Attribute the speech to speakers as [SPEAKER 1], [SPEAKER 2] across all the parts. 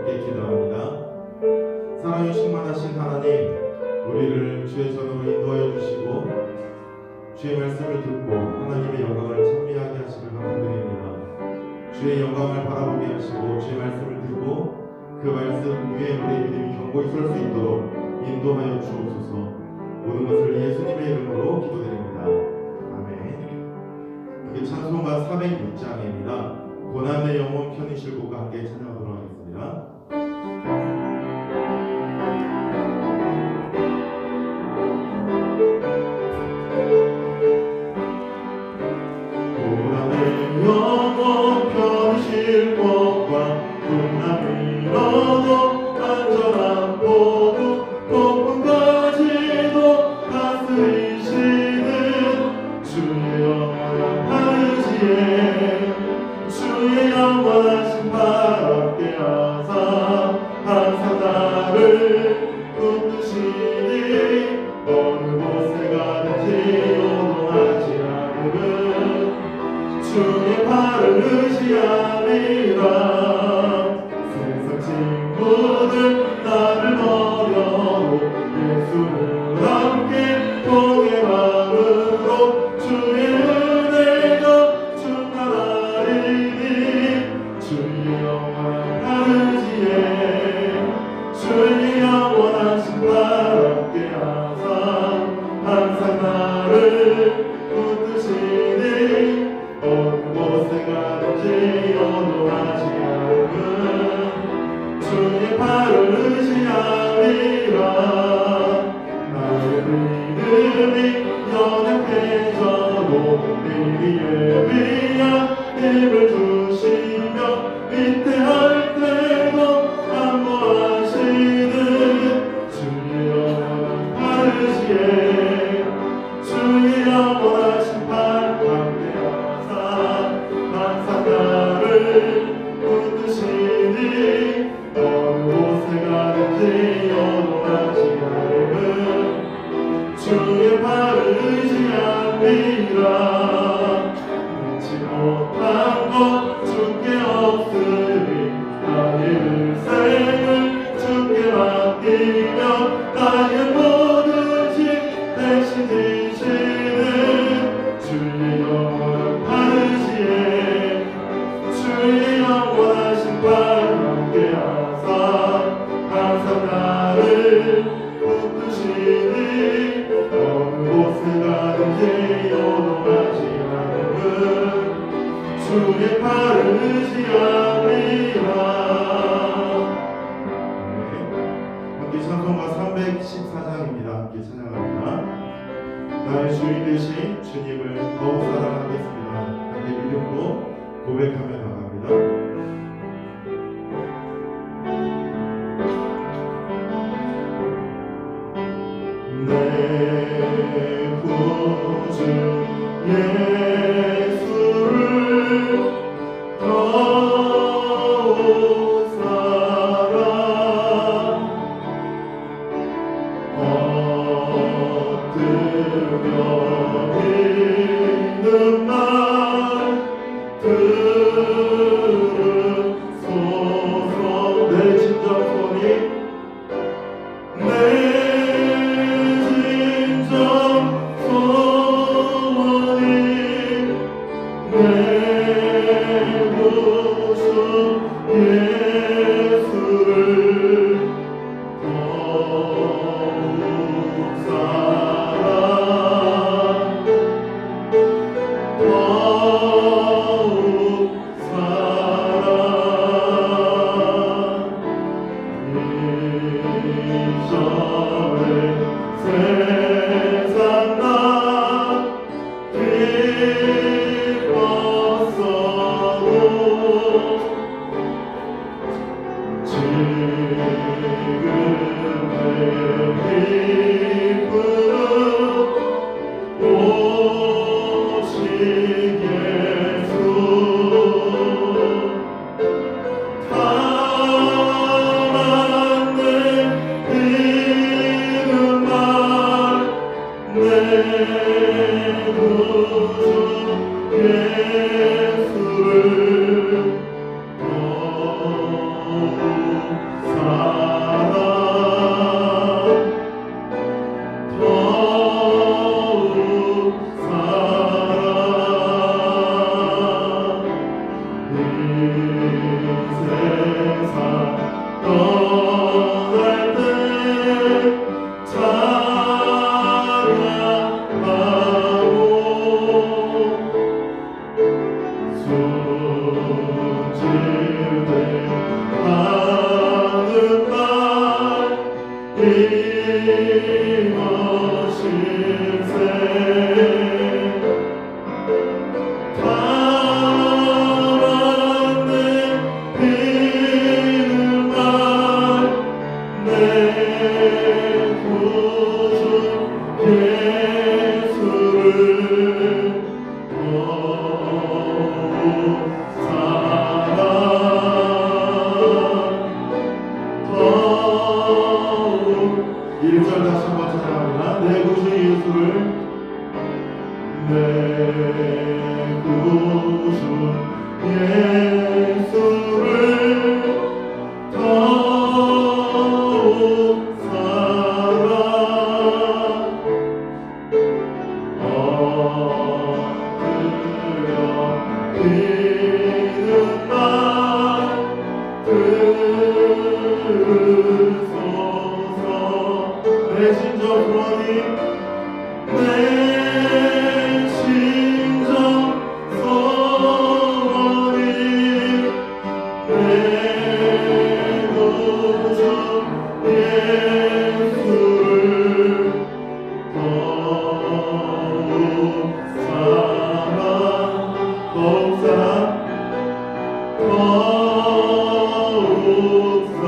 [SPEAKER 1] 함께 기도합니다. 사랑이 충만하신 하나님, 우리를 주의 전으로 인도하여 주시고 주의 말씀을 듣고 하나님의 영광을 찬미하게 하시길 감사드립니다. 주의 영광을 바라보게 하시고 주의 말씀을 듣고 그 말씀 위에 우리의 믿음이 견고히 설 수 있도록 인도하여 주옵소서. 모든 것을 예수님의 이름으로 기도드립니다. 아멘. 이게 찬송가 406장입니다. 고난의 영혼 편히실 곳과 함께 찬양하도록 하겠습니다. 고난의 영혼 편히실 곳과 풍랑이로도 안전한 보도 폭풍까지도 다스리시는 주의 영원한 하늘지에 주의 영원하신 발 함께 하사 항상 나를 붙드시니 어느 곳에 가든지 요동하지 않음은 주의 발을 의지함이라. 세상 친구들 나를 버려도 예수는 함께 동행함으로 주의 은혜가 충만하리니 주의 영원한 하늘지에 주의 영원하신 발 함께 하사 항상 나를 붙드시니 어느 곳에 가든지 요동하지 않음은 주의 발을 의지함이라. 나의 믿음이 연약해져도 내 위에 위한 힘을 주시며 위태할 때도 안보하시는 주의 영원한 하늘지에 주의 영원하신 발 함께 하사 항상 나를 붙드시니 어느 곳에 가든지 요동하지 않음은 주의 발을 의지함이라. 잊지 못한 것 주께 없으니 나의 일생을 주께 맡기며 나의 모든 짐 대신 지시는 주의 영원한 하늘지에 주의 영원하신 발 함께 하사 항상 나를 붙드시니 어느 곳에 가든지 요동하지 않음은 주의 발을 의지함이라. 함께 찬송가 314장입니다. 함께 찬양합니다. 나의 주인 되신 주님을 더욱 사랑하겠습니다. 함께 믿음으로 고백하며 나갑니다. 내 구주 예수를 더욱 사랑 얻으며 믿는 말 들으소서. 내 진정 소리 내 1절 다시 한번 찬양합니다. 내 구주 예수를, 내 구주 예수를 더욱 사랑 엎드려 비는 날 들으소서. 내 심정 부하니 내 심정 소원이 내 구주 예수를 더욱 사랑 더욱 사랑 더욱 사랑.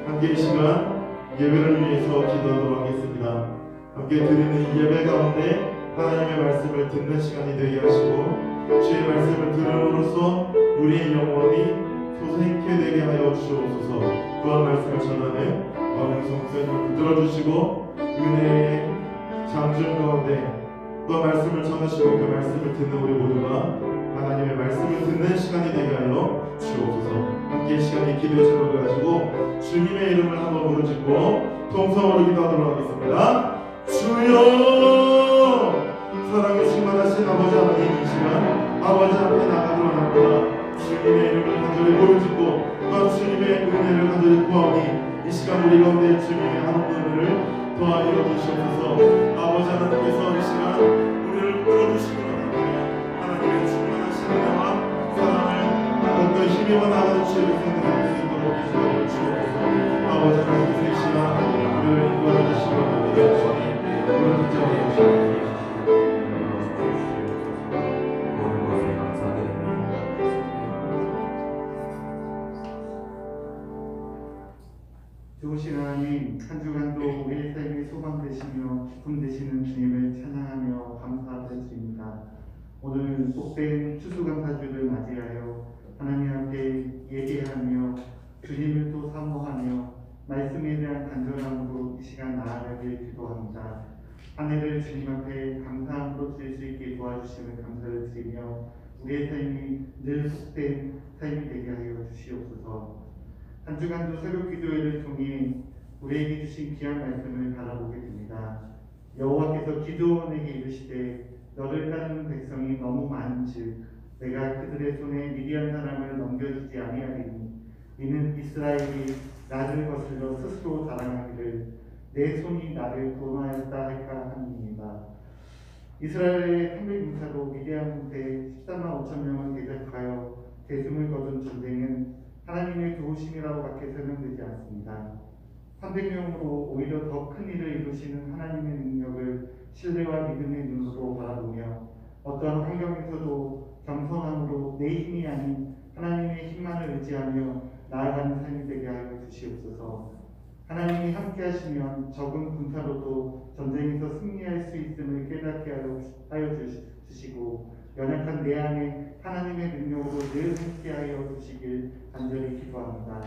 [SPEAKER 1] 함께 이 시간 예배를 위해서 기도하도록 하겠습니다. 함께 드리는 이 예배 가운데 하나님의 말씀을 듣는 시간이 되게 하시고 주의 말씀을 들음으로써 우리의 영혼이 소생케 되게 하여 주시옵소서. 또한 말씀을 전하는 박은성 목사님을 붙들어 주시고 은혜의 장중 가운데 또한 말씀을 전하시고 그 말씀을 듣는 우리 모두가 하나님의 말씀을 듣는 시간이 되게 하여 주옵소서. 함께 이 시간에 기도의 제목을 가지고 주님의 이름을 한번 부르짖고 통성으로 기도하도록 하겠습니다. 주여, 사랑의 충만하신 아버지 하나님, 이 시간 아버지 앞에 나가도록 합니다. 주님의 이름을 간절히 부르짖고 또한 주님의 은혜를 간절히 구하오니 이 시간 우리 가운데 주님의 하나님의 은혜를 더하여 주시옵소서. 아버지 하나님께서 이 시간 우리를 끌어주시기 바랍니다. 하나님의 충만하신 은혜와 사랑을 더욱더 힘입어 나가는 주의 백성들을 수 있도록 기도하여 주옵소서. 아버지 하나님께서 이 시간 우리를 인도하여 주시기 바랍니다. 우리를 붙잡아 주시옵소서.
[SPEAKER 2] 좋으신 하나님, 한 주간도 우리의 삶의 소망 되시며 기쁨 되시는 주님을 찬양하며 감사드립니다. 오늘 복된 추수감사주를 맞이하여 하나님 앞에 예배하며 주님을 또 사모하며 말씀에 대한 간절함으로 이 시간 나아가길 기도합니다. 한 해를 주님 앞에 감사함으로 드릴 수 있게 도와주시면 감사를 드리며 우리의 삶이 늘 복된 삶이 되게 하여 주시옵소서. 한 주간도 새벽 기도회를 통해 우리에게 주신 귀한 말씀을 바라보게 됩니다. 여호와께서 기드온에게 이르시되 너를 따르는 백성이 너무 많은즉 내가 그들의 손에 미디안 사람을 넘겨주지 아니하리니 이는 이스라엘이 나를 거슬러 스스로 자랑하기를 내 손이 나를 구원하였다 할까 함이니이다. 이스라엘의 300인사로 미디안대 14만 5천 명을 대적하여 대승을 거둔 전쟁은 하나님의 도우심이라고 밖에 설명되지 않습니다. 300명으로 오히려 더 큰 일을 이루시는 하나님의 능력을 신뢰와 믿음의 눈으로 바라보며 어떠한 환경에서도 겸손함으로 내 힘이 아닌 하나님의 힘만을 의지하며 나아가는 삶이 되게 하여 주시옵소서. 하나님이 함께 하시면 적은 군사로도 전쟁에서 승리할 수 있음을 깨닫게 하여 주시고 연약한 내 안에 하나님의 능력으로 늘 함께하여 주시길 간절히 기도합니다.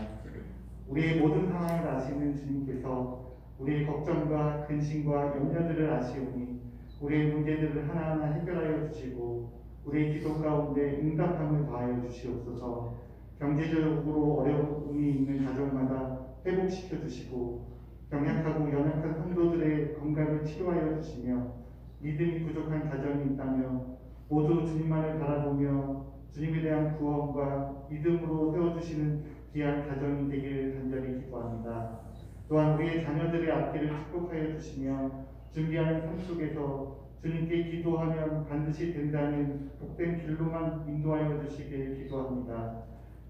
[SPEAKER 2] 우리의 모든 상황을 아시는 주님께서 우리의 걱정과 근심과 염려들을 아시오니 우리의 문제들을 하나하나 해결하여 주시고 우리의 기도 가운데 응답함을 더하여 주시옵소서. 경제적으로 어려움이 있는 가정마다 회복시켜 주시고 병약하고 연약한 성도들의 건강을 치료하여 주시며 믿음이 부족한 가정이 있다며 모두 주님만을 바라보며 주님에 대한 구원과 믿음으로 세워주시는 귀한 가정이 되기를 간절히 기도합니다. 또한 우리의 자녀들의 앞길을 축복하여 주시며 준비하는 삶 속에서 주님께 기도하면 반드시 된다는 복된 길로만 인도하여 주시길 기도합니다.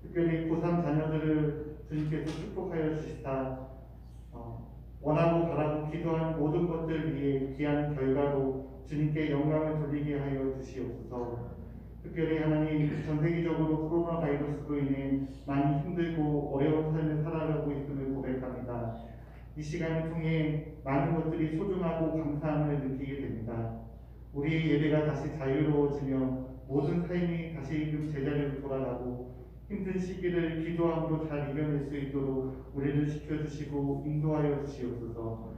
[SPEAKER 2] 특별히 고3 자녀들을 주님께서 축복하여 주시다 원하고 바라고 기도하는 모든 것들 위해 귀한 결과로 주님께 영광을 돌리게 하여 주시옵소서. 특별히 하나님, 전 세계적으로 코로나 바이러스로 인해 많이 힘들고 어려운 삶을 살아가고 있음을 고백합니다. 이 시간을 통해 많은 것들이 소중하고 감사함을 느끼게 됩니다. 우리의 예배가 다시 자유로워지며 모든 삶이 다시금 제자리로 돌아가고 힘든 시기를 기도함으로 잘 이겨낼 수 있도록 우리를 지켜주시고 인도하여 주시옵소서.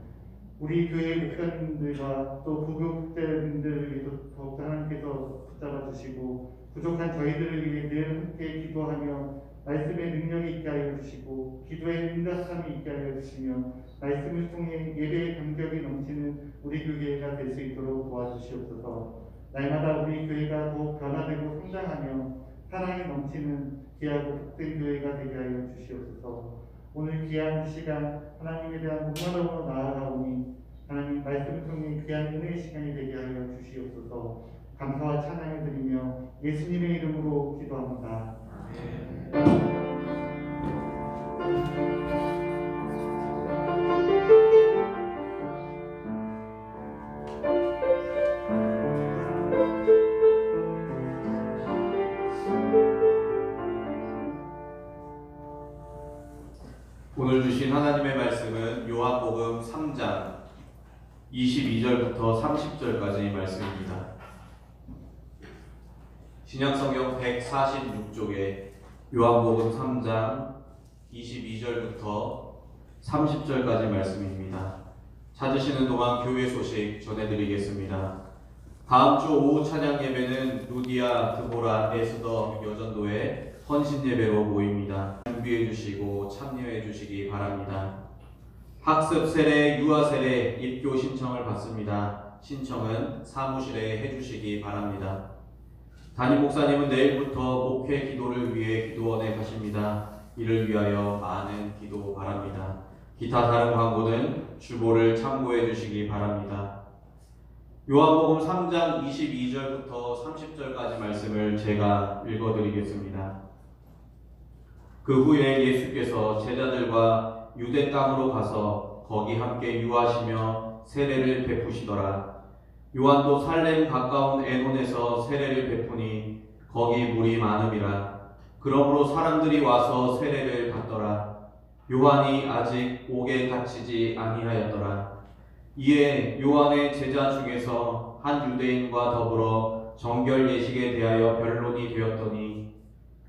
[SPEAKER 2] 우리 교회 목사님들과 또 부교육자님들을 위해서 더욱더 하나님께서 붙잡아 주시고 부족한 저희들을 위해 늘 함께 기도하며 말씀의 능력이 있게 하여 주시고 기도의 응답함이 있게 하여 주시며 말씀을 통해 예배의 감격이 넘치는 우리 교회가 될 수 있도록 도와주시옵소서. 날마다 우리 교회가 더욱 변화되고 성장하며 사랑이 넘치는 귀하고 복된 교회가 되게 하여 주시옵소서. 오늘 귀한 시간 하나님에 대한 목마름으로 나아가오니 하나님 말씀을 통해 귀한 은혜의 시간이 되게 하여 주시옵소서. 감사와 찬양을 드리며 예수님의 이름으로 기도합니다.
[SPEAKER 3] 오늘 주신 하나님의 말씀은 요한복음 3장 22절부터 30절까지 말씀입니다. 신약성경 146쪽에 요한복음 3장 22절부터 30절까지 말씀입니다. 찾으시는 동안 교회 소식 전해드리겠습니다. 다음 주 오후 찬양 예배는 루디아, 드보라, 에스더 여전도의 헌신 예배로 모입니다. 준비해 주시고 참여해 주시기 바랍니다. 학습 세례, 유아 세례, 입교 신청을 받습니다. 신청은 사무실에 해주시기 바랍니다. 담임 목사님은 내일부터 목회 기도를 위해 기도원에 가십니다. 이를 위하여 많은 기도 바랍니다. 기타 다른 광고는 주보를 참고해 주시기 바랍니다. 요한복음 3장 22절부터 30절까지 말씀을 제가 읽어드리겠습니다. 그 후에 예수께서 제자들과 유대 땅으로 가서 거기 함께 유하시며 세례를 베푸시더라. 요한도 살렘 가까운 에논에서 세례를 베푸니 거기 물이 많음이라. 그러므로 사람들이 와서 세례를 받더라. 요한이 아직 옥에 갇히지 아니하였더라. 이에 요한의 제자 중에서 한 유대인과 더불어 정결 예식에 대하여 변론이 되었더니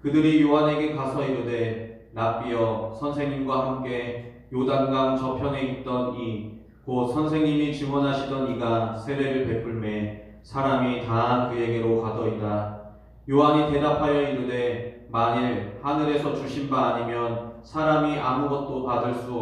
[SPEAKER 3] 그들이 요한에게 가서 이르되 랍비여, 선생님과 함께 요단강 저편에 있던 곧 선생님이 증언하시던 이가 세례를 베풀매 사람이 다 그에게로 가더이다. 요한이 대답하여 이르되 만일 하늘에서 주신 바 아니면 사람이 아무것도 받을 수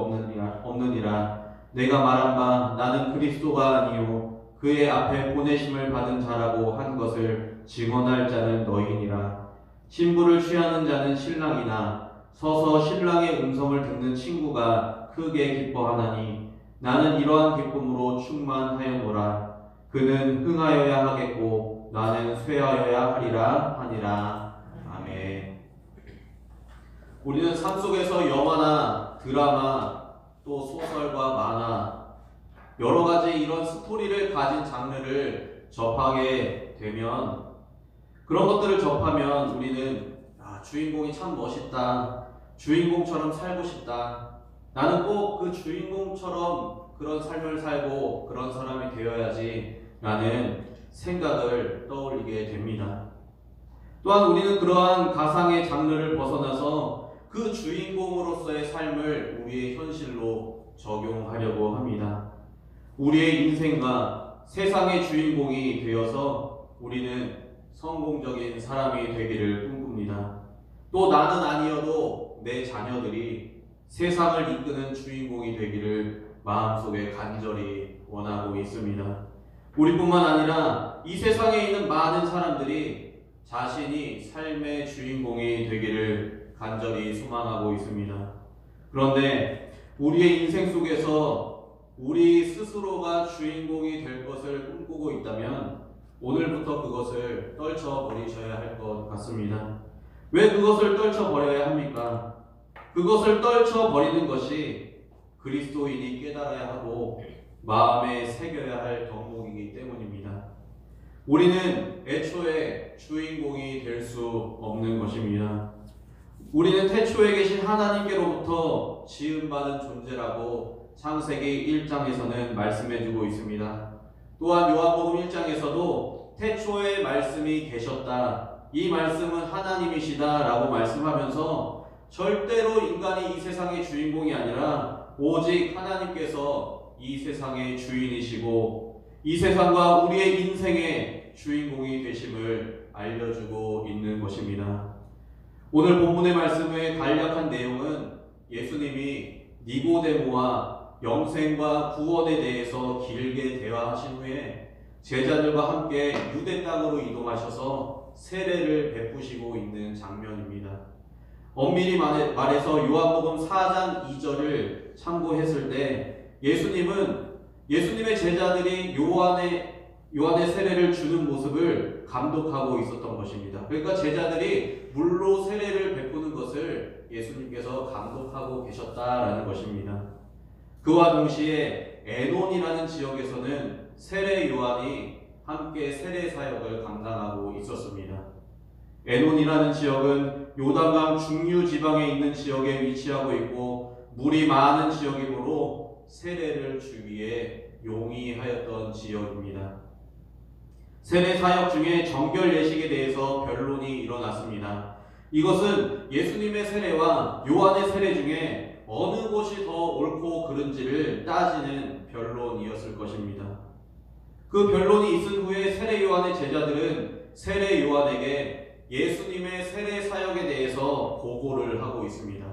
[SPEAKER 3] 없느니라. 내가 말한 바 나는 그리스도가 아니요 그의 앞에 보내심을 받은 자라고 한 것을 증언할 자는 너희니라. 신부를 취하는 자는 신랑이나 서서 신랑의 음성을 듣는 친구가 크게 기뻐하나니 나는 이러한 기쁨으로 충만하였노라. 그는 흥하여야 하겠고 나는 쇠하여야 하리라 하니라. 아멘. 우리는 삶 속에서 영화나 드라마 또 소설과 만화 여러 가지 이런 스토리를 가진 장르를 접하게 되면 그런 것들을 접하면 우리는 주인공이 참 멋있다. 주인공처럼 살고 싶다. 나는 꼭 그 주인공처럼 그런 삶을 살고 그런 사람이 되어야지 라는 생각을 떠올리게 됩니다. 또한 우리는 그러한 가상의 장르를 벗어나서 그 주인공으로서의 삶을 우리의 현실로 적용하려고 합니다. 우리의 인생과 세상의 주인공이 되어서 우리는 성공적인 사람이 되기를 꿈꿉니다. 또 나는 아니어도 내 자녀들이 세상을 이끄는 주인공이 되기를 마음속에 간절히 원하고 있습니다. 우리뿐만 아니라 이 세상에 있는 많은 사람들이 자신이 삶의 주인공이 되기를 간절히 소망하고 있습니다. 그런데 우리의 인생 속에서 우리 스스로가 주인공이 될 것을 꿈꾸고 있다면 오늘부터 그것을 떨쳐버리셔야 할 것 같습니다. 왜 그것을 떨쳐버려야 합니까? 그것을 떨쳐버리는 것이 그리스도인이 깨달아야 하고 마음에 새겨야 할 덕목이기 때문입니다. 우리는 애초에 주인공이 될 수 없는 것입니다. 우리는 태초에 계신 하나님께로부터 지음받은 존재라고 창세기 1장에서는 말씀해주고 있습니다. 또한 요한복음 1장에서도 태초에 말씀이 계셨다. 이 말씀은 하나님이시다라고 말씀하면서 절대로 인간이 이 세상의 주인공이 아니라 오직 하나님께서 이 세상의 주인이시고 이 세상과 우리의 인생의 주인공이 되심을 알려주고 있는 것입니다. 오늘 본문의 말씀의 간략한 내용은 예수님이 니고데모와 영생과 구원에 대해서 길게 대화하신 후에 제자들과 함께 유대 땅으로 이동하셔서 세례를 베푸시고 있는 장면입니다. 엄밀히 말해서 요한복음 4장 2절을 참고했을 때 예수님의 제자들이 요한의 세례를 주는 모습을 감독하고 있었던 것입니다. 그러니까 제자들이 물로 세례를 베푸는 것을 예수님께서 감독하고 계셨다라는 것입니다. 그와 동시에 에논이라는 지역에서는 세례 요한이 함께 세례 사역을 감당하고 있었습니다. 에논이라는 지역은 요단강 중류 지방에 있는 지역에 위치하고 있고 물이 많은 지역이므로 세례를 주기에 용이하였던 지역입니다. 세례 사역 중에 정결 예식에 대해서 변론이 일어났습니다. 이것은 예수님의 세례와 요한의 세례 중에 어느 곳이 더 옳고 그른지를 따지는 변론이었을 것입니다. 그 변론이 있은 후에 세례 요한의 제자들은 세례 요한에게 예수님의 세례 사역에 대해서 보고를 하고 있습니다.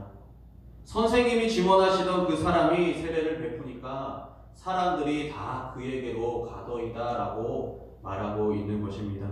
[SPEAKER 3] 선생님이 증언하시던 그 사람이 세례를 베푸니까 사람들이 다 그에게로 가더이다라고 말하고 있는 것입니다.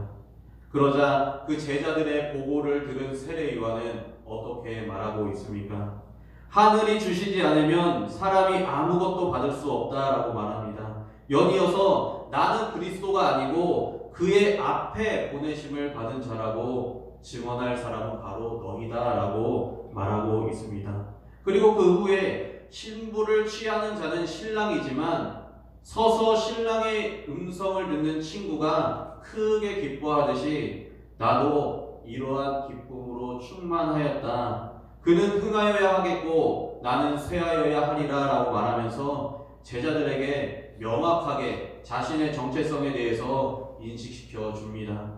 [SPEAKER 3] 그러자 그 제자들의 보고를 들은 세례 요한은 어떻게 말하고 있습니까? 하늘이 주시지 않으면 사람이 아무것도 받을 수 없다라고 말합니다. 연이어서 나는 그리스도가 아니고 그의 앞에 보내심을 받은 자라고 증언할 사람은 바로 너희다라고 말하고 있습니다. 그리고 그 후에 신부를 취하는 자는 신랑이지만 서서 신랑의 음성을 듣는 친구가 크게 기뻐하듯이 나도 이러한 기쁨으로 충만하였다. 그는 흥하여야 하겠고 나는 쇠하여야 하리라 라고 말하면서 제자들에게 명확하게 자신의 정체성에 대해서 인식시켜 줍니다.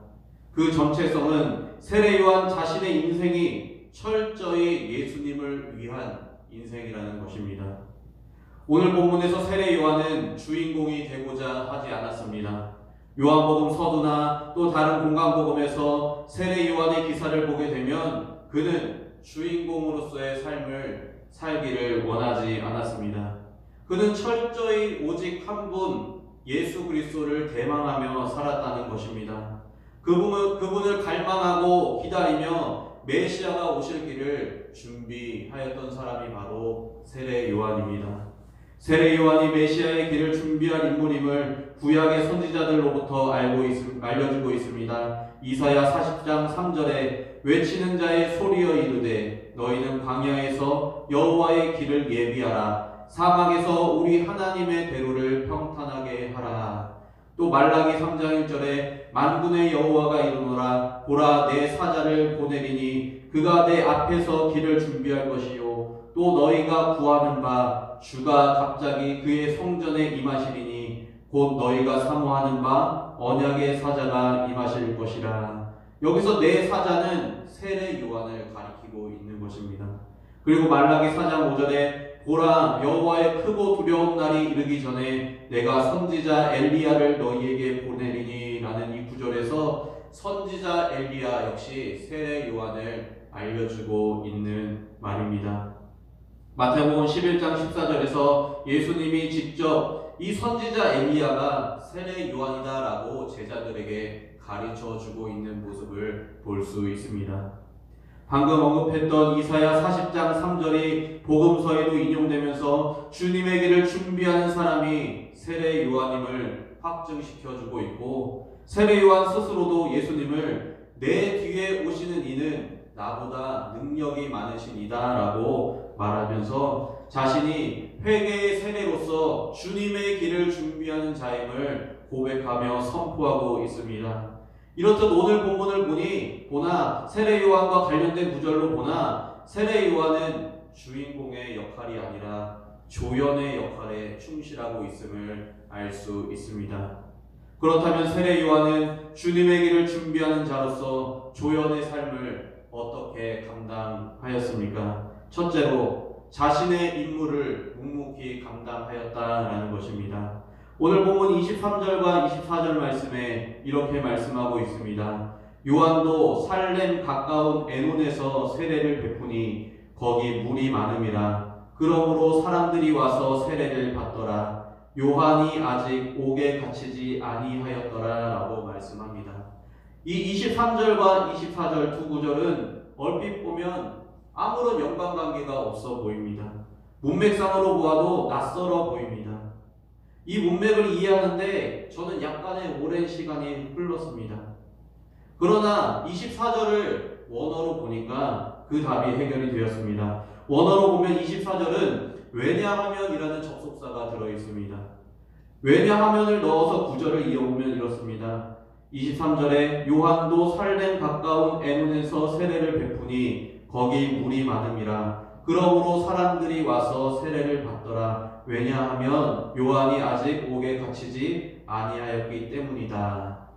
[SPEAKER 3] 그 정체성은 세례 요한 자신의 인생이 철저히 예수님을 위한 인생이라는 것입니다. 오늘 본문에서 세례 요한은 주인공이 되고자 하지 않았습니다. 요한복음 서두나 또 다른 공간복음에서 세례 요한의 기사를 보게 되면 그는 주인공으로서의 삶을 살기를 원하지 않았습니다. 그는 철저히 오직 한 분 예수 그리스도를 대망하며 살았다는 것입니다. 그분을 갈망하고 기다리며 메시아가 오실 길을 준비하였던 사람이 바로 세례 요한입니다. 세례 요한이 메시아의 길을 준비할 인물임을 구약의 선지자들로부터 알려주고 있습니다. 이사야 40장 3절에 외치는 자의 소리여 이르되 너희는 광야에서 여호와의 길을 예비하라. 사막에서 우리 하나님의 대로를 평탄하게 하라. 또 말라기 3장 1절에 만군의 여호와가 이르노라. 보라 내 사자를 보내리니 그가 내 앞에서 길을 준비할 것이요 또 너희가 구하는 바 주가 갑자기 그의 성전에 임하시리니 곧 너희가 사모하는 바 언약의 사자가 임하실 것이라. 여기서 내 사자는 세례 요한을 가리키고 있는 것입니다. 그리고 말라기 4장 5절에 보라 여호와의 크고 두려운 날이 이르기 전에 내가 선지자 엘리야를 너희에게 보내리니 라는 이 구절에서 선지자 엘리야 역시 세례 요한을 알려주고 있는 말입니다. 마태복음 11장 14절에서 예수님이 직접 이 선지자 엘리야가 세례 요한이다라고 제자들에게 가르쳐주고 있는 모습을 볼 수 있습니다. 방금 언급했던 이사야 40장 3절이 복음서에도 인용되면서 주님의 길을 준비하는 사람이 세례 요한임을 확증시켜주고 있고 세례 요한 스스로도 예수님을 내 뒤에 오시는 이는 나보다 능력이 많으신 이다 라고 말하면서 자신이 회개의 세례로서 주님의 길을 준비하는 자임을 고백하며 선포하고 있습니다. 이렇듯 오늘 본문을 보나 세례 요한과 관련된 구절로 보나 세례 요한은 주인공의 역할이 아니라 조연의 역할에 충실하고 있음을 알 수 있습니다. 그렇다면 세례 요한은 주님의 길을 준비하는 자로서 조연의 삶을 어떻게 감당하였습니까? 첫째로 자신의 임무를 묵묵히 감당하였다라는 것입니다. 오늘 본문 23절과 24절 말씀에 이렇게 말씀하고 있습니다. 요한도 살렘 가까운 에논에서 세례를 베푸니 거기 물이 많음이라. 그러므로 사람들이 와서 세례를 받더라. 요한이 아직 옥에 갇히지 아니하였더라 라고 말씀합니다. 이 23절과 24절 두 구절은 얼핏 보면 아무런 연관관계가 없어 보입니다. 문맥상으로 보아도 낯설어 보입니다. 이 문맥을 이해하는데 저는 약간의 오랜 시간이 흘렀습니다. 그러나 24절을 원어로 보니까 그 답이 해결이 되었습니다. 원어로 보면 24절은 왜냐하면이라는 접속사가 들어있습니다. 왜냐하면을 넣어서 구절을 이어보면 이렇습니다. 23절에 요한도 살렘 가까운 에논에서 세례를 베푸니 거기 물이 많음이라. 그러므로 사람들이 와서 세례를 받더라. 왜냐하면 요한이 아직 옥에 갇히지 아니하였기 때문이다.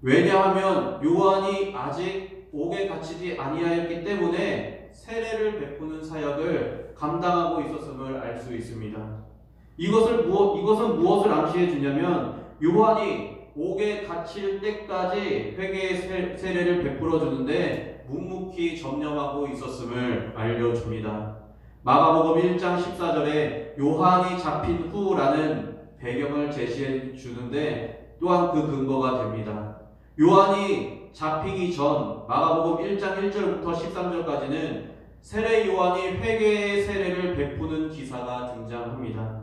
[SPEAKER 3] 왜냐하면 요한이 아직 옥에 갇히지 아니하였기 때문에 세례를 베푸는 사역을 감당하고 있었음을 알 수 있습니다. 이것은 무엇을 암시해 주냐면 요한이 옥에 갇힐 때까지 회개의 세례를 베풀어 주는데 묵묵히 점령하고 있었음을 알려줍니다. 마가복음 1장 14절에 요한이 잡힌 후라는 배경을 제시해 주는데 또한 그 근거가 됩니다. 요한이 잡히기 전 마가복음 1장 1절부터 13절까지는 세례 요한이 회개의 세례를 베푸는 기사가 등장합니다.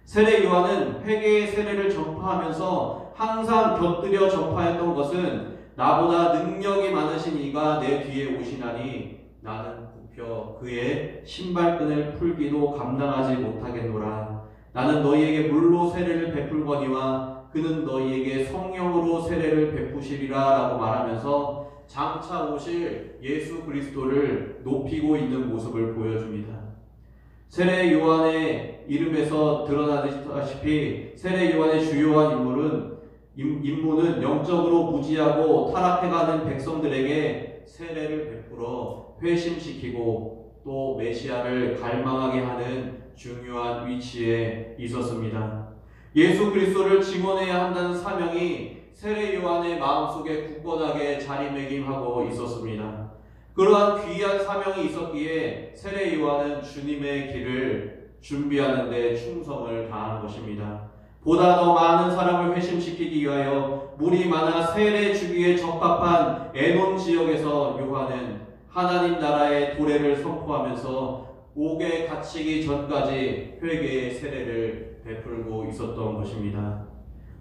[SPEAKER 3] 세례 요한은 회개의 세례를 전파하면서 항상 곁들여 전파했던 것은 나보다 능력이 많으신 이가 내 뒤에 오시나니 나는 굽혀 그의 신발끈을 풀기도 감당하지 못하겠노라. 나는 너희에게 물로 세례를 베풀거니와 그는 너희에게 성령으로 세례를 베푸시리라 라고 말하면서 장차 오실 예수 그리스도를 높이고 있는 모습을 보여줍니다. 세례 요한의 이름에서 드러나다시피 세례 요한의 주요한 임무는 영적으로 무지하고 타락해가는 백성들에게 세례를 베풀어 회심시키고 또 메시아를 갈망하게 하는 중요한 위치에 있었습니다. 예수 그리스도를 증언해야 한다는 사명이 세례 요한의 마음속에 굳건하게 자리매김하고 있었습니다. 그러한 귀한 사명이 있었기에 세례 요한은 주님의 길을 준비하는 데 충성을 다한 것입니다. 보다 더 많은 사람을 회심시키기 위하여 물이 많아 세례 주기에 적합한 에논 지역에서 요한은 하나님 나라의 도래를 선포하면서 옥에 갇히기 전까지 회개의 세례를 베풀고 있었던 것입니다.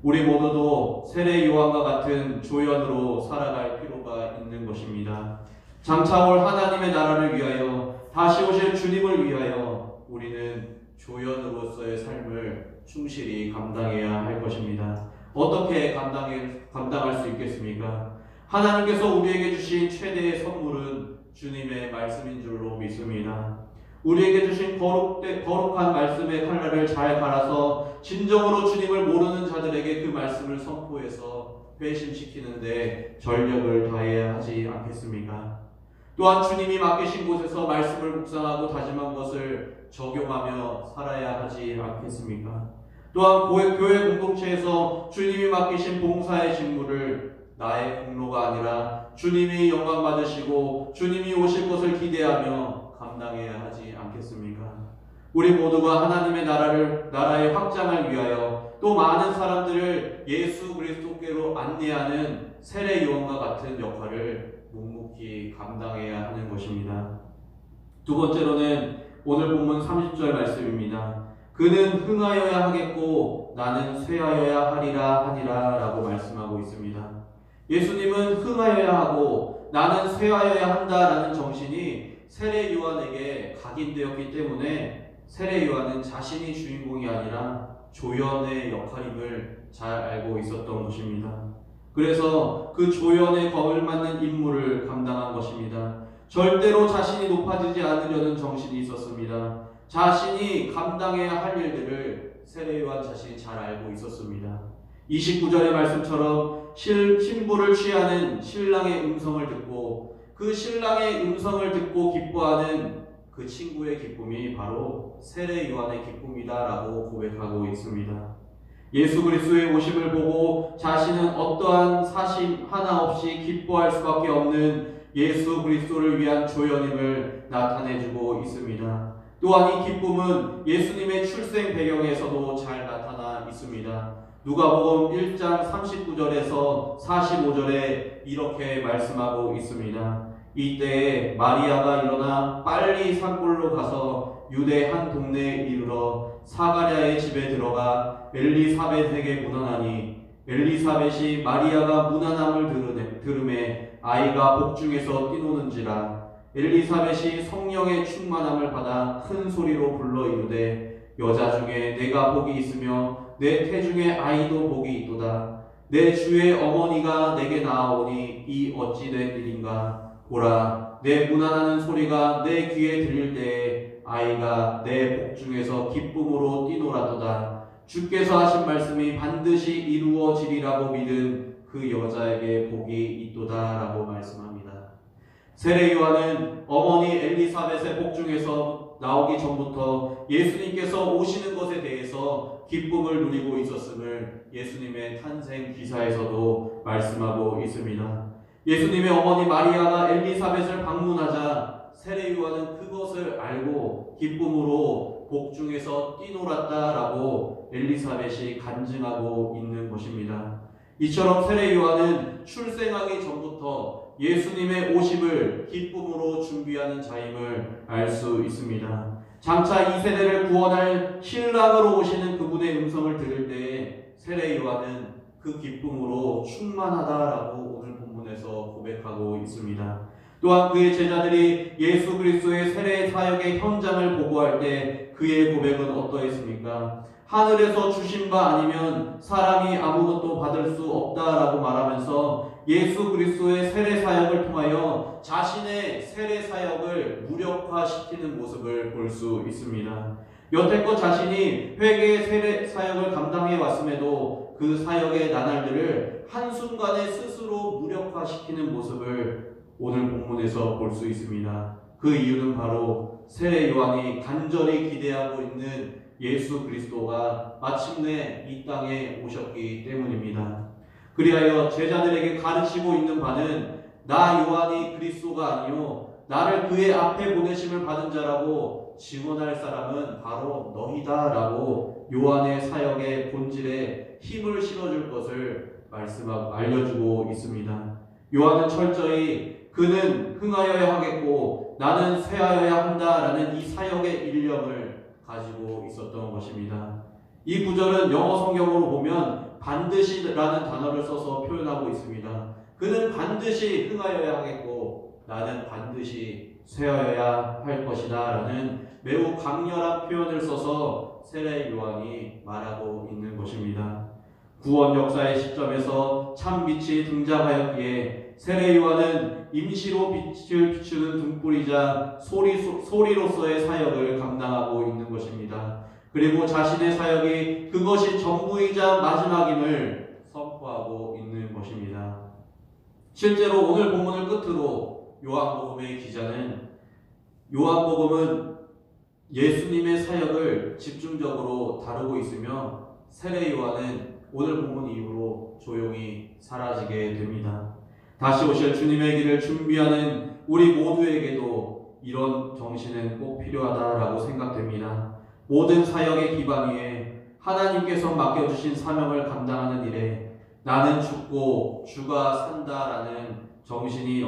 [SPEAKER 3] 우리 모두도 세례 요한과 같은 조연으로 살아갈 필요가 있는 것입니다. 장차 올 하나님의 나라를 위하여 다시 오실 주님을 위하여 우리는 조연으로서의 삶을 충실히 감당해야 할 것입니다. 어떻게 감당할 수 있겠습니까? 하나님께서 우리에게 주신 최대의 선물은 주님의 말씀인 줄로 믿습니다. 우리에게 주신 거룩한 말씀의 칼날을 잘 갈아서 진정으로 주님을 모르는 자들에게 그 말씀을 선포해서 회심시키는데 전력을 다해야 하지 않겠습니까? 또한 주님이 맡기신 곳에서 말씀을 묵상하고 다짐한 것을 적용하며 살아야 하지 않겠습니까? 또한 교회 공동체에서 주님이 맡기신 봉사의 직무를 나의 공로가 아니라 주님이 영광 받으시고 주님이 오실 것을 기대하며 감당해야 하지 않겠습니까? 우리 모두가 하나님의 나라의 확장을 위하여 또 많은 사람들을 예수 그리스도께로 안내하는 세례 요한과 같은 역할을 묵묵히 감당해야 하는 것입니다. 두 번째로는 오늘 본문 30절 말씀입니다. 그는 흥하여야 하겠고 나는 쇠하여야 하니라 라고 말씀하고 있습니다. 예수님은 흥하여야 하고 나는 쇠하여야 한다라는 정신이 세례 요한에게 각인되었기 때문에 세례 요한은 자신이 주인공이 아니라 조연의 역할임을 잘 알고 있었던 것입니다. 그래서 그 조연에 걸맞는 임무를 감당한 것입니다. 절대로 자신이 높아지지 않으려는 정신이 있었습니다. 자신이 감당해야 할 일들을 세례 요한 자신이 잘 알고 있었습니다. 29절의 말씀처럼 신부를 취하는 신랑의 음성을 듣고 그 신랑의 음성을 듣고 기뻐하는 그 친구의 기쁨이 바로 세례 요한의 기쁨이다라고 고백하고 있습니다. 예수 그리스도의 오심을 보고 자신은 어떠한 사심 하나 없이 기뻐할 수밖에 없는 예수 그리스도를 위한 조연임을 나타내주고 있습니다. 또한 이 기쁨은 예수님의 출생 배경에서도 잘 나타나 있습니다. 누가복음 1장 39절에서 45절에 이렇게 말씀하고 있습니다. 이때에 마리아가 일어나 빨리 산골로 가서 유대 한 동네에 이르러 사가랴의 집에 들어가 엘리사벳에게 문안하니 엘리사벳이 마리아가 문안함을 들음에 아이가 복중에서 뛰노는지라. 엘리사벳이 성령의 충만함을 받아 큰 소리로 불러 이르되 여자 중에 내가 복이 있으며 내 태중에 아이도 복이 있도다. 내 주의 어머니가 내게 나아오니 이 어찌 된 일인가. 보라, 내 문안하는 소리가 내 귀에 들릴 때에 아이가 내 복중에서 기쁨으로 뛰노라도다. 주께서 하신 말씀이 반드시 이루어지리라고 믿은 그 여자에게 복이 있도다 라고 말씀합니다. 세례 요한은 어머니 엘리사벳의 복중에서 나오기 전부터 예수님께서 오시는 것에 대해서 기쁨을 누리고 있었음을 예수님의 탄생 기사에서도 말씀하고 있습니다. 예수님의 어머니 마리아가 엘리사벳을 방문하자 세례 요한은 그것을 알고 기쁨으로 복중에서 뛰놀았다라고 엘리사벳이 간증하고 있는 것입니다. 이처럼 세례 요한은 출생하기 전부터 예수님의 오심을 기쁨으로 준비하는 자임을 알 수 있습니다. 장차 이 세대를 구원할 신랑으로 오시는 그분의 음성을 들을 때에 세례 요한은 그 기쁨으로 충만하다라고 오늘 본문에서 고백하고 있습니다. 또한 그의 제자들이 예수 그리스도의 세례 사역의 현장을 보고할 때 그의 고백은 어떠했습니까? 하늘에서 주신 바 아니면 사람이 아무것도 받을 수 없다라고 말하면서 예수 그리스도의 세례 사역을 통하여 자신의 세례 사역을 무력화시키는 모습을 볼 수 있습니다. 여태껏 자신이 회개의 세례 사역을 감당해 왔음에도 그 사역의 나날들을 한순간에 스스로 무력화시키는 모습을 오늘 본문에서 볼 수 있습니다. 그 이유는 바로 세례 요한이 간절히 기대하고 있는 예수 그리스도가 마침내 이 땅에 오셨기 때문입니다. 그리하여 제자들에게 가르치고 있는 바는 나 요한이 그리스도가 아니요 나를 그의 앞에 보내심을 받은 자라고 증언할 사람은 바로 너희다라고 요한의 사역의 본질에 힘을 실어줄 것을 알려주고 있습니다. 요한은 철저히 그는 흥하여야 하겠고 나는 쇠하여야 한다라는 이 사역의 일념을 가지고 있었던 것입니다. 이 구절은 영어 성경으로 보면 반드시라는 단어를 써서 표현하고 있습니다. 그는 반드시 흥하여야 하겠고 나는 반드시 쇠하여야 할 것이다 라는 매우 강렬한 표현을 써서 세례 요한이 말하고 있는 것입니다. 구원 역사의 시점에서 참 빛이 등장하였기에 세례 요한은 임시로 빛을 비추는 등불이자 소리로서의 사역을 감당하고 있는 것입니다. 그리고 자신의 사역이 그것이 전부이자 마지막임을 선포하고 있는 것입니다. 실제로 오늘 본문을 끝으로 요한복음의 기자는 요한복음은 예수님의 사역을 집중적으로 다루고 있으며 세례 요한은 오늘 본문 이후로 조용히 사라지게 됩니다. 다시 오실 주님의 길을 준비하는 우리 모두에게도 이런 정신은 꼭 필요하다라고 생각됩니다. 모든 사역의 기반 위에 하나님께서 맡겨주신 사명을 감당하는 일에 나는 죽고 주가 산다라는 정신이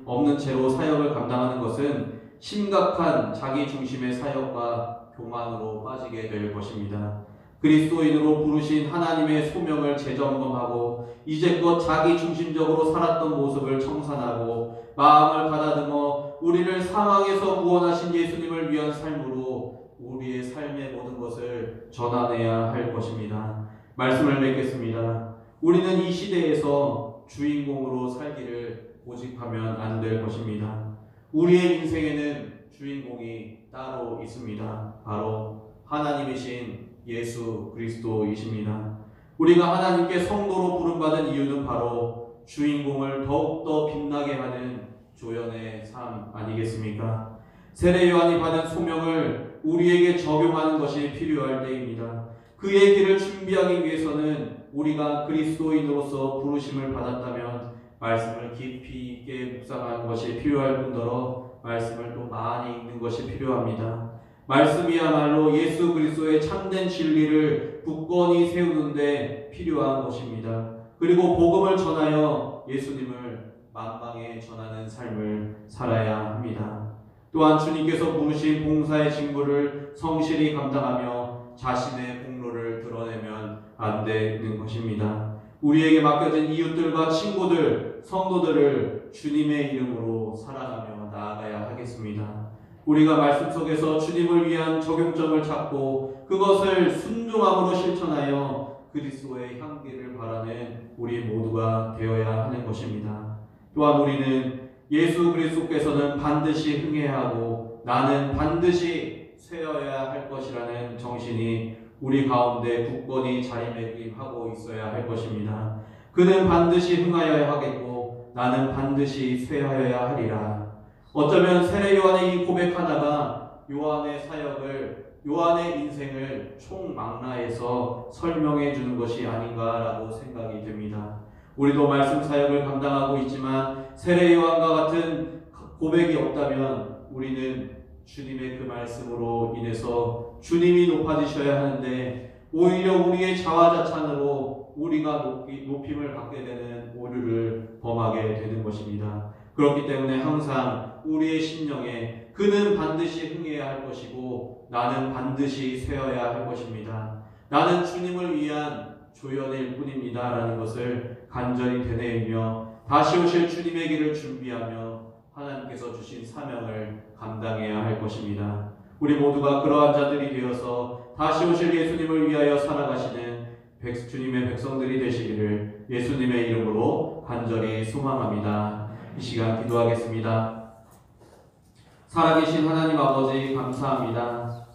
[SPEAKER 3] 없는 채로 사역을 감당하는 것은 심각한 자기 중심의 사역과 교만으로 빠지게 될 것입니다. 그리스도인으로 부르신 하나님의 소명을 재점검하고 이제껏 자기 중심적으로 살았던 모습을 청산하고 마음을 가다듬어 우리를 사망에서 구원하신 예수님을 위한 삶으로 우리의 삶의 모든 것을 전환해야 할 것입니다. 말씀을 맺겠습니다. 우리는 이 시대에서 주인공으로 살기를 고집하면 안 될 것입니다. 우리의 인생에는 주인공이 따로 있습니다. 바로 하나님이신 예수 그리스도이십니다. 우리가 하나님께 성도로 부름받은 이유는 바로 주인공을 더욱더 빛나게 하는 조연의 삶 아니겠습니까? 세례 요한이 받은 소명을 우리에게 적용하는 것이 필요할 때입니다. 그의 길을 준비하기 위해서는 우리가 그리스도인으로서 부르심을 받았다면 말씀을 깊이 있게 묵상하는 것이 필요할 뿐더러 말씀을 또 많이 읽는 것이 필요합니다. 말씀이야말로 예수 그리스도의 참된 진리를 굳건히 세우는 데 필요한 것입니다. 그리고 복음을 전하여 예수님을 만방에 전하는 삶을 살아야 합니다. 또한 주님께서 부르신 봉사의 직무를 성실히 감당하며 자신의 공로를 드러내면 안 되는 것입니다. 우리에게 맡겨진 이웃들과 친구들, 성도들을 주님의 이름으로 사랑하며 나아가야 하겠습니다. 우리가 말씀 속에서 주님을 위한 적용점을 찾고 그것을 순종함으로 실천하여 그리스도의 향기를 바라는 우리 모두가 되어야 하는 것입니다. 또한 우리는 예수 그리스도께서는 반드시 흥해야 하고 나는 반드시 쇠어야 할 것이라는 정신이 우리 가운데 굳건히 자리매김하고 있어야 할 것입니다. 그는 반드시 흥하여야 하겠고 나는 반드시 쇠하여야 하리라. 어쩌면 세례 요한의 이 고백 하나가 요한의 사역을, 요한의 인생을 총망라해서 설명해 주는 것이 아닌가라고 생각이 됩니다. 우리도 말씀 사역을 감당하고 있지만 세례 요한과 같은 고백이 없다면 우리는 주님의 그 말씀으로 인해서 주님이 높아지셔야 하는데 오히려 우리의 자화자찬으로 우리가 높임을 받게 되는 오류를 범하게 되는 것입니다. 그렇기 때문에 항상 우리의 심령에 그는 반드시 흥해야 할 것이고 나는 반드시 쇠어야 할 것입니다. 나는 주님을 위한 조연일 뿐입니다 라는 것을 간절히 되뇌이며 다시 오실 주님의 길을 준비하며 하나님께서 주신 사명을 감당해야 할 것입니다. 우리 모두가 그러한 자들이 되어서 다시 오실 예수님을 위하여 살아가시는 주님의 백성들이 되시기를 예수님의 이름으로 간절히 소망합니다. 이 시간 기도하겠습니다. 살아계신 하나님 아버지 감사합니다.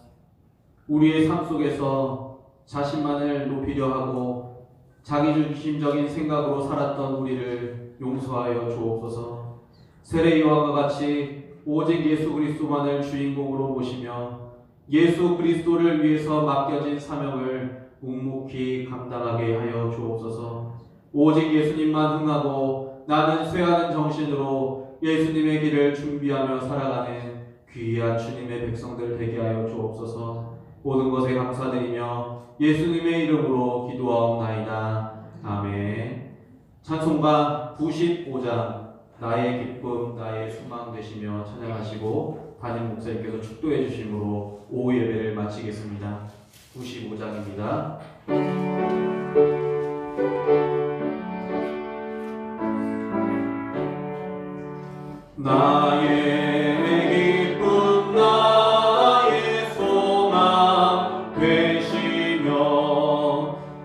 [SPEAKER 3] 우리의 삶 속에서 자신만을 높이려 하고 자기중심적인 생각으로 살았던 우리를 용서하여 주옵소서. 세례 요한과 같이 오직 예수 그리스도만을 주인공으로 모시며 예수 그리스도를 위해서 맡겨진 사명을 묵묵히 감당하게 하여 주옵소서. 오직 예수님만 흥하고 나는 쇠하는 정신으로 예수님의 길을 준비하며 살아가는 귀한 주님의 백성들 되게 하여 주옵소서. 모든 것에 감사드리며 예수님의 이름으로 기도하옵나이다. 아멘. 찬송가 95장 나의 기쁨 나의 소망 되시며 찬양하시고 담임 목사님께서 축도해 주심으로 오후 예배를 마치겠습니다. 95장입니다. 나의 기쁨 나의 소망 되시며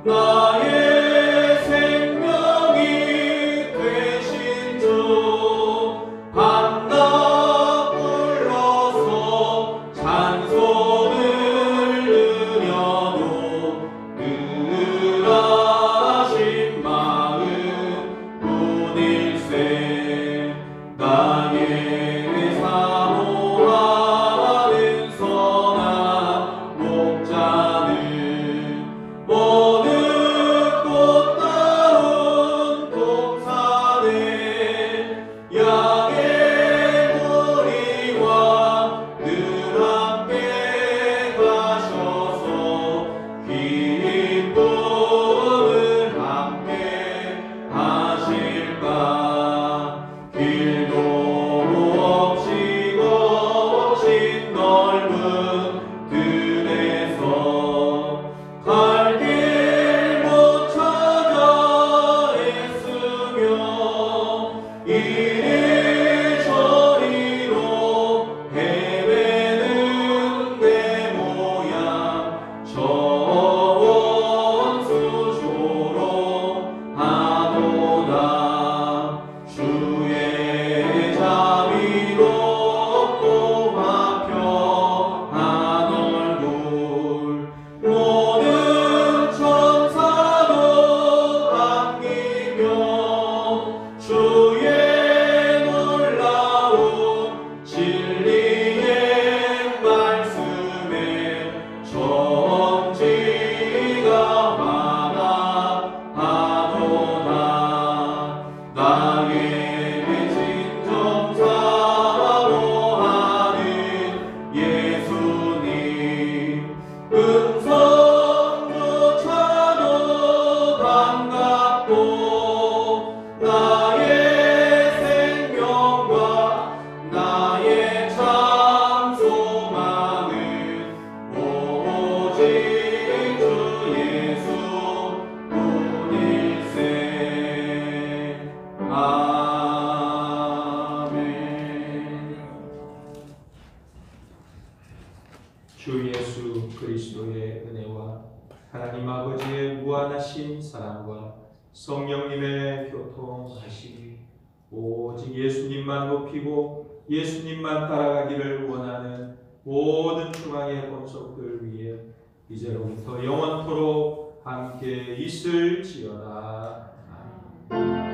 [SPEAKER 3] 나의 생명이 되신 주 반갑 불러서 찬송을 드려도 늘 하신 마음 뿐일세. 나의
[SPEAKER 4] 주 예수 그리스도의 은혜와 하나님 아버지의 무한하신 사랑과 성령님의 교통하심이 오직 예수님만 높이고 예수님만 따라가기를 원하는 모든 중앙의 권속들 위해 이제로부터 영원토록 함께 있을지어다. 아멘.